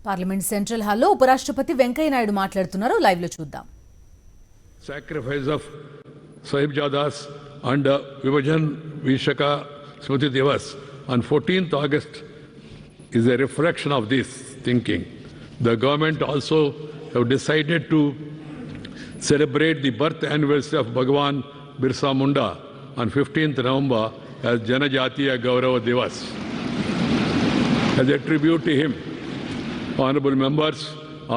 Parliament central హాల్లో ఉపరాష్ట్రపతి వెంకయ్య నాయుడు మాట్లాడుతున్నారు. లైవ్ లో చూద్దాం. Sacrifice of Sahibjadas and Vibhajan Vishaka Smriti Divas on 14th August is a reflection of this thinking. The government also have decided to celebrate the birth anniversary of Bhagwan Birsa Munda on 15th November as Janajatiya Gaurava Divas. As a tribute to him, honorable members,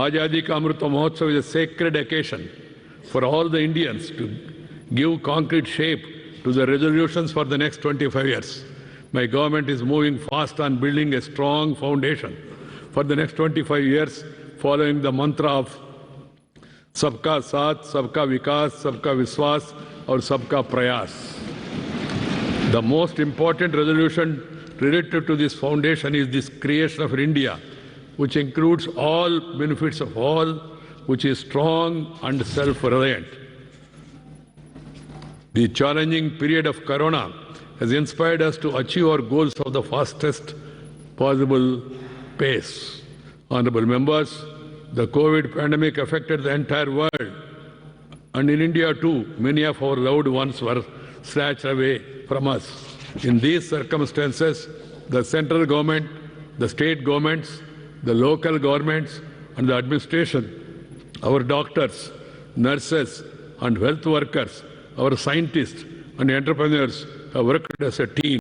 Azadi Ka Amrita Mahotsav is a sacred occasion for all the Indians to give concrete shape to the resolutions for the next 25 years. My government is moving fast on building a strong foundation for the next 25 years, following the mantra of Sabka Saath, Sabka Vikas, Sabka Viswas, or Sabka Prayas. The most important resolution related to this foundation is this creation of India, which includes all benefits of all, which is strong and self-reliant. The challenging period of Corona has inspired us to achieve our goals of the fastest possible pace. Honorable members, the COVID pandemic affected the entire world, and in India too, many of our loved ones were snatched away from us. In these circumstances, the central government, the state governments, the local governments, and the administration, our doctors, nurses, and health workers, our scientists and entrepreneurs have worked as a team.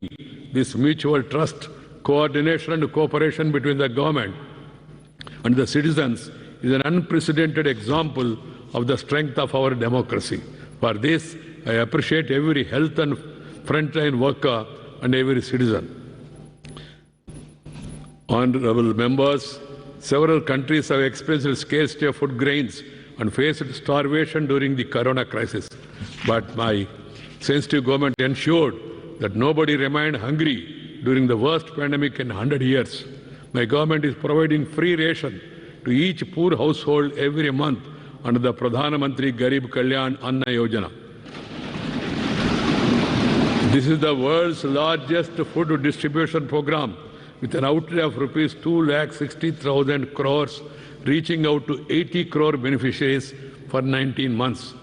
This mutual trust, coordination, and cooperation between the government and the citizens is an unprecedented example of the strength of our democracy. For this, I appreciate every health and frontline worker and every citizen. Honorable members, several countries have experienced scarcity of food grains and faced starvation during the corona crisis. But my sensitive government ensured that nobody remained hungry during the worst pandemic in 100 years. My government is providing free ration to each poor household every month under the Pradhana Mantri Garib Kalyan Anna Yojana. This is the world's largest food distribution program, with an outlay of rupees 2,60,000 crores, reaching out to 80 crore beneficiaries for 19 months.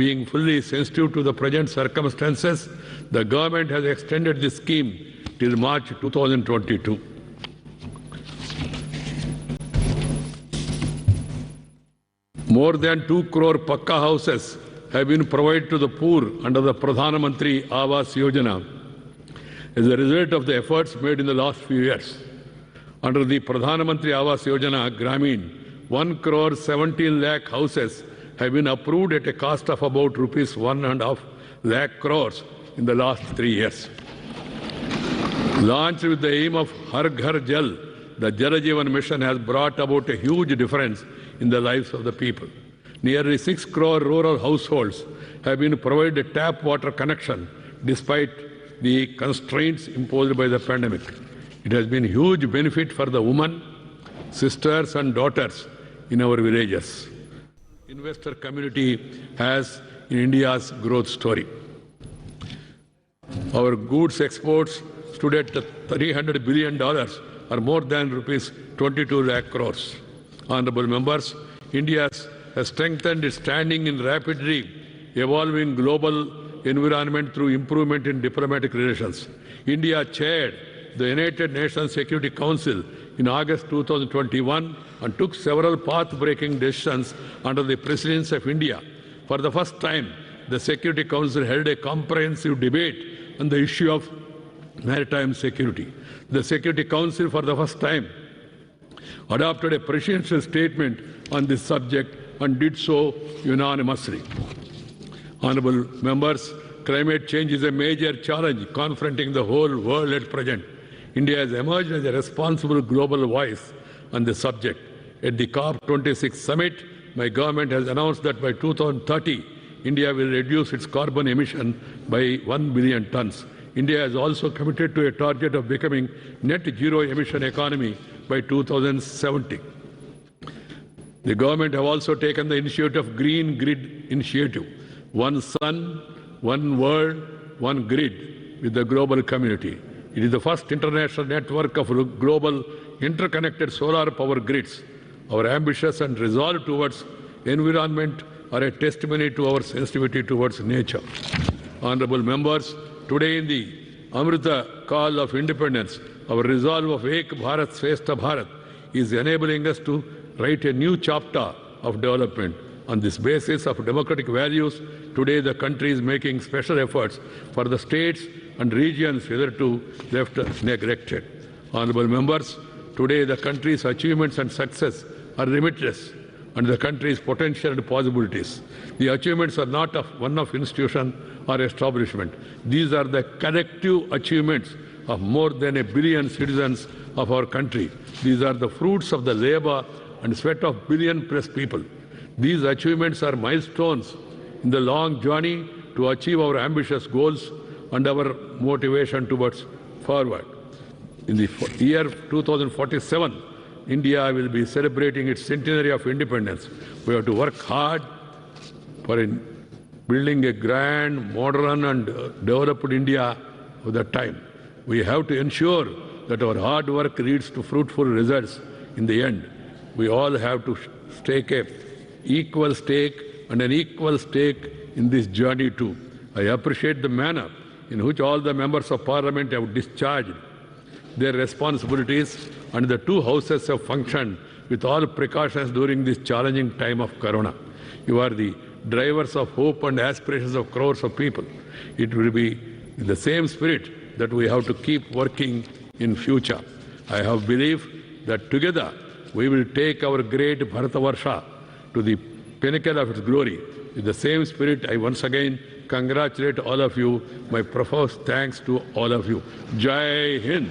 Being fully sensitive to the present circumstances, the government has extended this scheme till March 2022. More than 2 crore Pakka houses have been provided to the poor under the Pradhana Mantri Awas Yojana as a result of the efforts made in the last few years. Under the Pradhana Mantri Awas Yojana Gramin, 1 crore 17 lakh houses have been approved at a cost of about rupees 1.5 lakh crores in the last 3 years. Launched with the aim of Har Ghar Jal, the Jal Jeevan mission has brought about a huge difference in the lives of the people. Nearly 6 crore rural households have been provided a tap water connection despite the constraints imposed by the pandemic. It has been huge benefit for the women, sisters and daughters in our villages. Investor community has in India's growth story. Our goods exports stood at $300 billion, or more than rupees 22 lakh crores. Honorable members, India has strengthened its standing in rapidly evolving global environment through improvement in diplomatic relations. India chaired the United Nations Security Council in August 2021 and took several path-breaking decisions under the presidency of India. For the first time, the Security Council held a comprehensive debate on the issue of maritime security. The Security Council, for the first time, adopted a presidential statement on this subject and did so unanimously. Honorable members, climate change is a major challenge confronting the whole world at present. India has emerged as a responsible global voice on the subject. At the COP26 summit, my government has announced that by 2030, India will reduce its carbon emission by 1 billion tons. India has also committed to a target of becoming net zero emission economy by 2070. The government have also taken the initiative of Green Grid Initiative, one sun, one world, one grid with the global community. It is the first international network of global interconnected solar power grids. Our ambitions and resolve towards environment are a testimony to our sensitivity towards nature. Honorable members, today in the Amrita call of independence, our resolve of Ek Bharat Shreshtha Bharat is enabling us to write a new chapter of development. On this basis of democratic values, today the country is making special efforts for the states and regions hitherto left neglected. Honorable members, today the country's achievements and success are limitless, and the country's potential and possibilities. The achievements are not of one of institution or establishment. These are the collective achievements of more than 1 billion citizens of our country. These are the fruits of the labor and sweat of billion-plus people. These achievements are milestones in the long journey to achieve our ambitious goals and our motivation towards forward. In the year 2047, India will be celebrating its centenary of independence. We have to work hard for building a grand, modern and developed India of that time. We have to ensure that our hard work leads to fruitful results in the end. We all have to take an equal stake in this journey too. I appreciate the manner in which all the members of parliament have discharged their responsibilities and the two houses have functioned with all precautions during this challenging time of Corona. You are the drivers of hope and aspirations of crores of people. It will be in the same spirit that we have to keep working in future. I have belief that together we will take our great Bharatavarsha to the pinnacle of its glory. In the same spirit, I once again congratulate all of you. My profuse thanks to all of you. Jai Hind.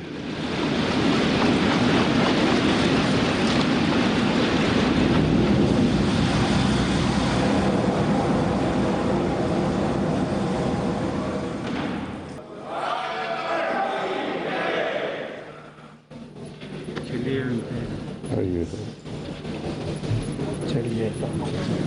चलिए